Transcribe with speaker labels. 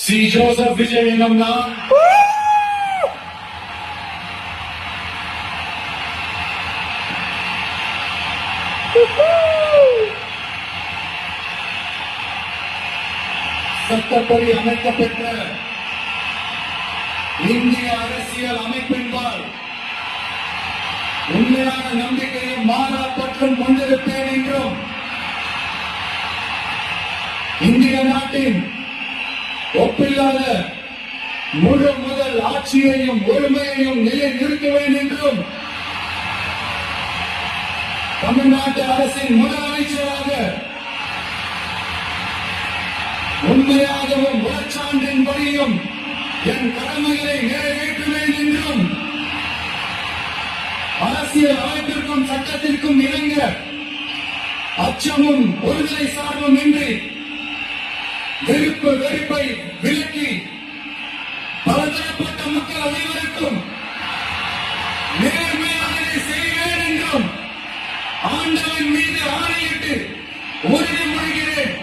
Speaker 1: C Joseph விஜயங்கம்னா சட்டப்படி அமைக்கப்பெற்ற இந்திய அரசியல் அமைப்பின்பால் உண்மையான நம்பிக்கையும் மாறாப்பற்றும் கொண்டிருப்பேன் என்றும் இந்திய நாட்டின் ஒப்பில்லாத முழு முதல் ஆட்சியையும் ஒருமையையும் நிலைநிறுத்துவேன் என்றும் தமிழ்நாட்டு அரசின் முதலமைச்சராக உண்மையாகவும் உரச்சான்றின்படியும் என் கடமைகளை நிறைவேற்றுவேன் என்றும் அரசியல் அமைப்பிற்கும் சட்டத்திற்கும் இணங்க அச்சமும் ஒருதலை சார்பும் இன்றி வெறுப்பை விலக்கி பலதரப்பட்ட மக்கள் அனைவருக்கும் நேர்மையானதை செய்வேன் என்றும் ஆண்டவன் மீது ஆணையிட்டு உறுதிமொழிகிறேன்.